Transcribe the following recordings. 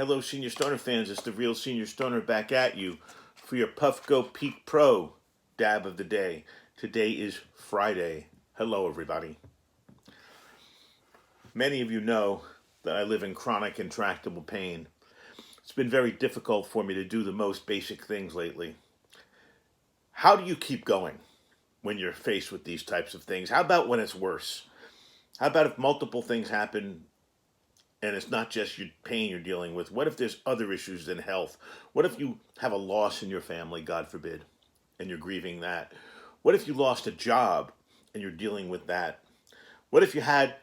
Hello, Senior Stoner fans. It's the real Senior Stoner back at you for your Puffco Peak Pro dab of the day. Today is Friday. Hello, everybody. Many of you know that I live in chronic intractable pain. It's been very difficult for me to do the most basic things lately. How do you keep going when you're faced with these types of things? How about when it's worse? How about if multiple things happen and it's not just your pain you're dealing with? What if there's other issues than health? What if you have a loss in your family, God forbid, and you're grieving that? What if you lost a job and you're dealing with that? What if you had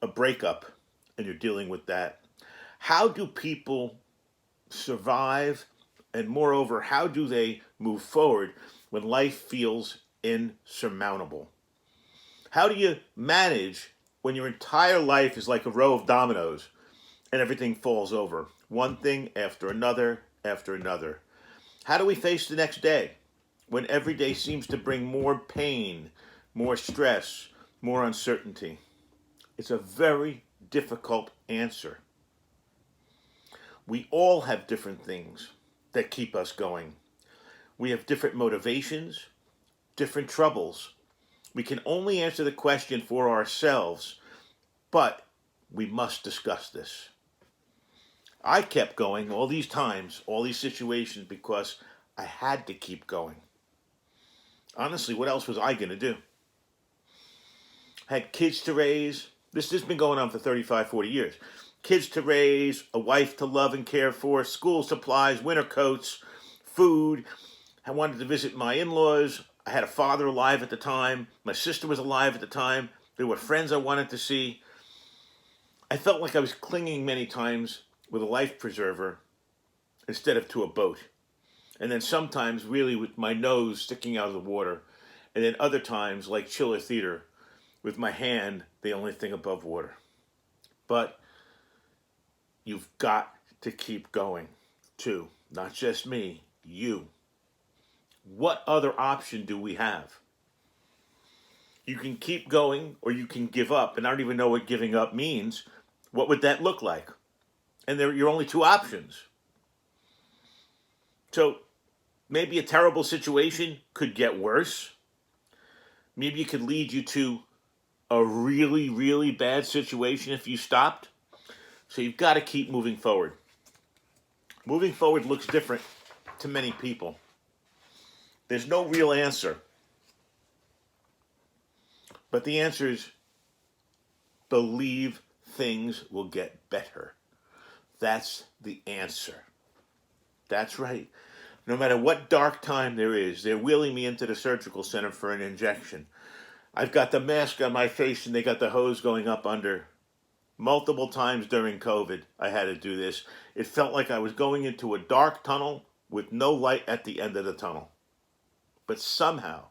a breakup and you're dealing with that? How do people survive? And moreover, how do they move forward when life feels insurmountable? How do you manage when your entire life is like a row of dominoes and everything falls over, one thing after another after another? How do we face the next day when every day seems to bring more pain, more stress, more uncertainty? It's a very difficult answer. We all have different things that keep us going. We have different motivations, different troubles. We can only answer the question for ourselves, but we must discuss this. I kept going all these times, all these situations, because I had to keep going. Honestly, what else was I going to do? Had kids to raise. This has been going on for 35, 40 years. Kids to raise, a wife to love and care for, school supplies, winter coats, food. I wanted to visit my in-laws. I had a father alive at the time. My sister was alive at the time. There were friends I wanted to see. I felt like I was clinging many times with a life preserver instead of to a boat. And then sometimes really with my nose sticking out of the water. And then other times, like Chiller Theater, with my hand the only thing above water. But you've got to keep going too. Not just me, you. What other option do we have? You can keep going or you can give up. And I don't even know what giving up means. What would that look like? And there are your only two options. So maybe a terrible situation could get worse. Maybe it could lead you to a really, really bad situation if you stopped. So you've got to keep moving forward. Moving forward looks different to many people. There's no real answer. But the answer is believe things will get better. That's the answer. That's right. No matter what dark time there is, they're wheeling me into the surgical center for an injection. I've got the mask on my face and they got the hose going up under. Multiple times during COVID, I had to do this. It felt like I was going into a dark tunnel with no light at the end of the tunnel. But somehow,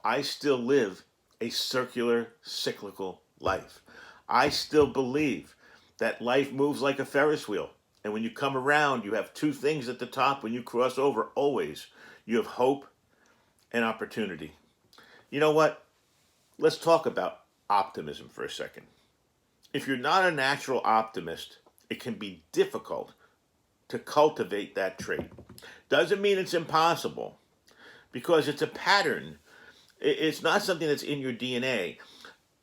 I still live a circular, cyclical life. I still believe that life moves like a Ferris wheel. And when you come around, you have two things at the top. When you cross over, always, you have hope and opportunity. You know what? Let's talk about optimism for a second. If you're not a natural optimist, it can be difficult to cultivate that trait. Doesn't mean it's impossible, because it's a pattern. It's not something that's in your DNA.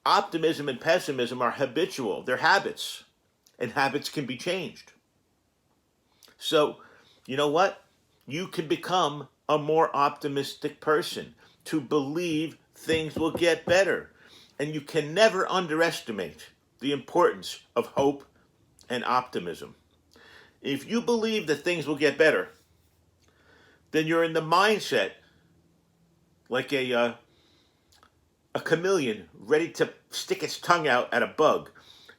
Optimism and pessimism are habitual. They're habits, and habits can be changed. So, you know what? You can become a more optimistic person to believe things will get better. And you can never underestimate the importance of hope and optimism. If you believe that things will get better, then you're in the mindset like a chameleon ready to stick its tongue out at a bug.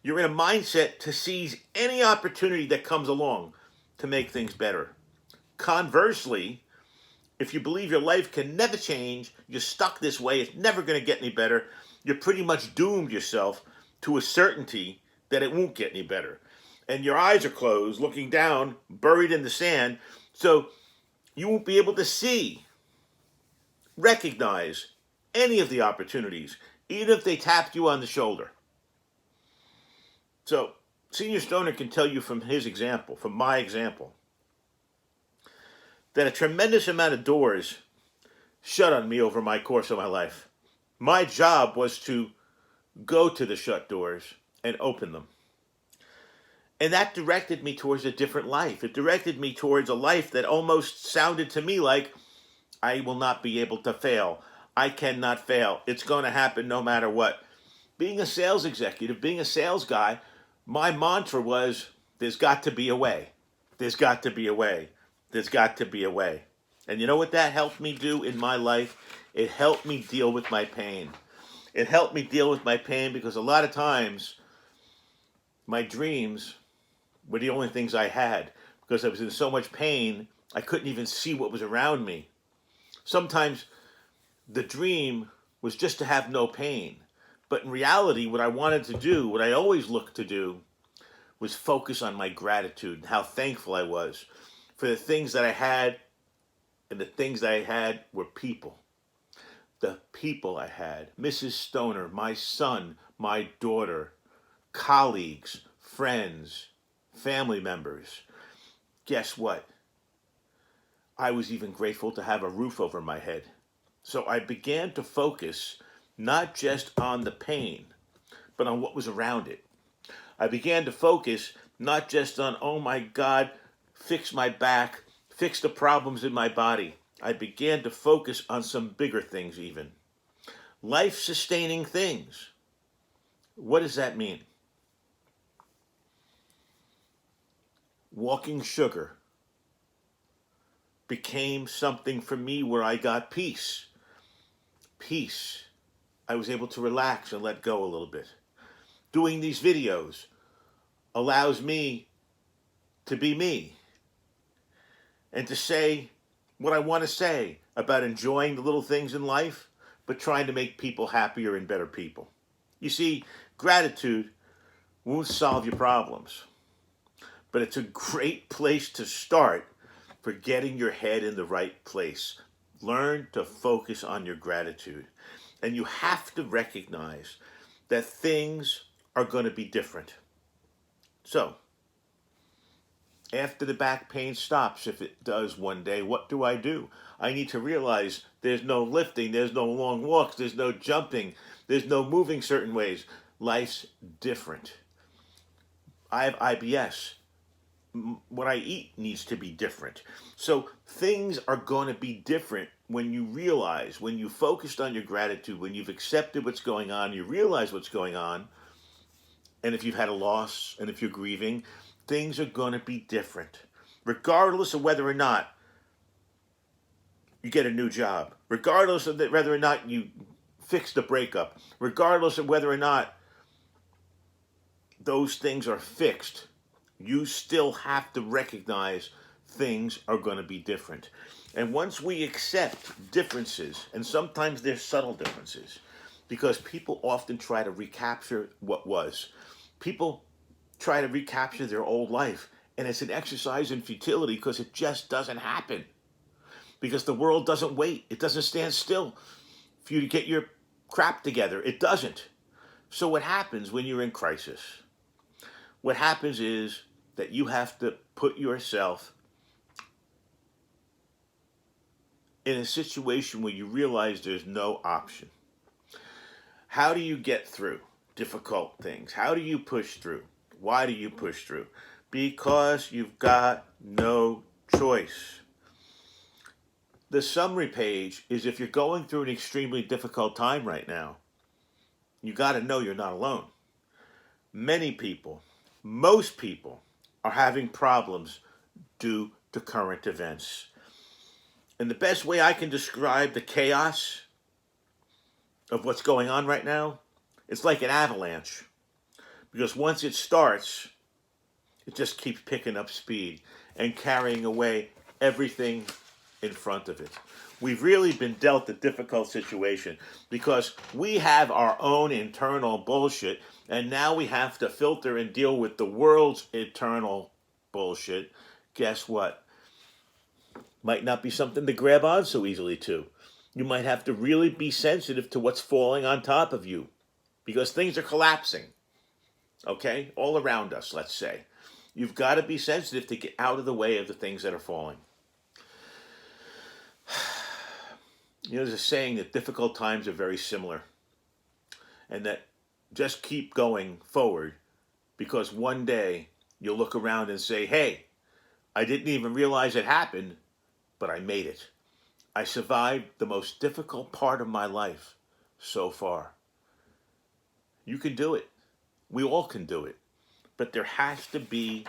You're in a mindset to seize any opportunity that comes along to make things better. Conversely, if you believe your life can never change, you're stuck this way, it's never going to get any better, you're pretty much doomed yourself to a certainty that it won't get any better. And your eyes are closed, looking down, buried in the sand, so you won't be able to see, recognize any of the opportunities, even if they tapped you on the shoulder. So Senior Stoner can tell you from his example, from my example, that a tremendous amount of doors shut on me over my course of my life. My job was to go to the shut doors and open them. And that directed me towards a different life. It directed me towards a life that almost sounded to me like I will not be able to fail. I cannot fail. It's going to happen no matter what. Being a sales executive, being a sales guy, my mantra was, there's got to be a way. There's got to be a way. There's got to be a way. And you know what that helped me do in my life? It helped me deal with my pain. It helped me deal with my pain because a lot of times my dreams were the only things I had because I was in so much pain, I couldn't even see what was around me. Sometimes the dream was just to have no pain. But in reality, what I wanted to do, what I always looked to do, was focus on my gratitude and how thankful I was for the things that I had. And the things that I had were people. The people I had. Mrs. Stoner, my son, my daughter, colleagues, friends, family members. Guess what? I was even grateful to have a roof over my head. So I began to focus not just on the pain, but on what was around it. I began to focus not just on, oh my God, fix my back, fix the problems in my body. I began to focus on some bigger things even. Life-sustaining things. What does that mean? Walking sugar became something for me where I got peace. Peace. I was able to relax and let go a little bit. Doing these videos allows me to be me and to say what I want to say about enjoying the little things in life, but trying to make people happier and better people. You see, gratitude won't solve your problems, but it's a great place to start for getting your head in the right place. Learn to focus on your gratitude. And you have to recognize that things are going to be different. So, after the back pain stops, if it does one day, what do? I need to realize there's no lifting, there's no long walks, there's no jumping, there's no moving certain ways. Life's different. I have IBS. What I eat needs to be different. So things are going to be different when you realize, when you focused on your gratitude, when you've accepted what's going on, you realize what's going on, and if you've had a loss, and if you're grieving, things are going to be different. Regardless of whether or not you get a new job, regardless of whether or not you fix the breakup, regardless of whether or not those things are fixed, you still have to recognize things are going to be different. And once we accept differences, and sometimes they're subtle differences, because people often try to recapture what was. People try to recapture their old life, and it's an exercise in futility because it just doesn't happen. Because the world doesn't wait. It doesn't stand still for you to get your crap together. It doesn't. So what happens when you're in crisis? What happens is that you have to put yourself in a situation where you realize there's no option. How do you get through difficult things? How do you push through? Why do you push through? Because you've got no choice. The summary page is if you're going through an extremely difficult time right now, you got to know you're not alone. Many people, most people, are having problems due to current events. And the best way I can describe the chaos of what's going on right now, it's like an avalanche. Because once it starts, it just keeps picking up speed and carrying away everything in front of it. We've really been dealt a difficult situation because we have our own internal bullshit, and now we have to filter and deal with the world's internal bullshit. Guess what? Might not be something to grab on so easily to. You might have to really be sensitive to what's falling on top of you because things are collapsing. okay? All around us, let's say. You've got to be sensitive to get out of the way of the things that are falling. You know, there's a saying that difficult times are very similar, and that just keep going forward, because one day you'll look around and say, hey, I didn't even realize it happened, but I made it. I survived the most difficult part of my life so far. You can do it. We all can do it. But there has to be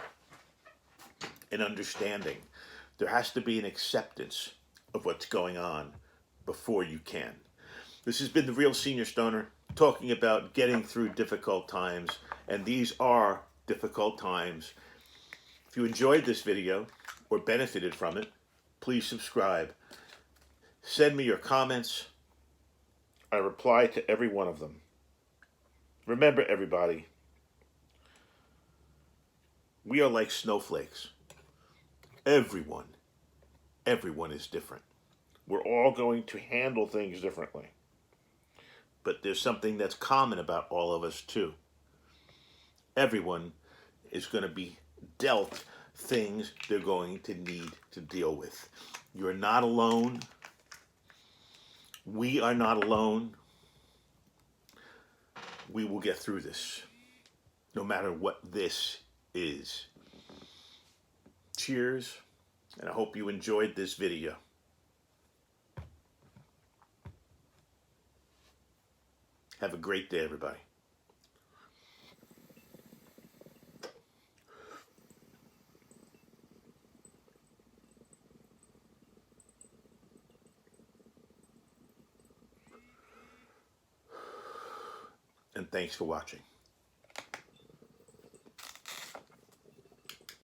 an understanding. There has to be an acceptance of what's going on before you can. This has been the Real Senior Stoner, talking about getting through difficult times, and these are difficult times. If you enjoyed this video or benefited from it, please subscribe. Send me your comments. I reply to every one of them. Remember, everybody, we are like snowflakes. Everyone is different. We're all going to handle things differently. But there's something that's common about all of us too. Everyone is going to be dealt things they're going to need to deal with. You're not alone. We are not alone. We will get through this, no matter what this is. Cheers, and I hope you enjoyed this video. Have a great day, everybody. And thanks for watching.